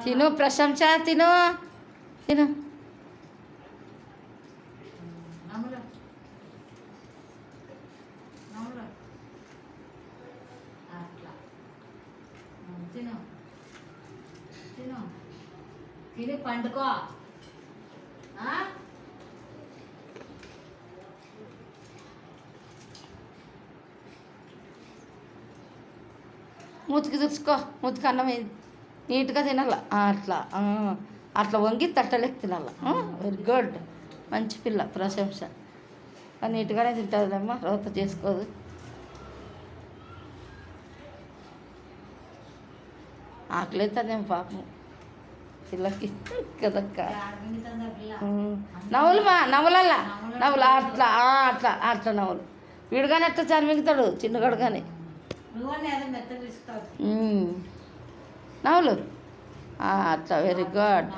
తిను ప్రశంస, తిను తిను. తిను తిను తిని పండుకో. మూతికి తుడుచుకో, మూతికి అన్నం ఏది నీట్గా తినాల. అట్లా అట్లా వంగి తట్టలేక తినాల. వెరీ గుడ్, మంచి పిల్ల ప్రశంస. నీట్గానే తింటుందిలేమ్మా, రోత చేసుకోదు. ఆకలితుందేమో పాపం పిల్లకి కదక్క. నవ్వులమ్మా, నవ్వులల్లా నవ్వులు. అట్లా అట్లా అట్లా నవ్వులు. వీడుగానే అట్లా చనిమిగుతాడు చిన్నగాడు కానీ. నవ్వులు అట్లా. Very good.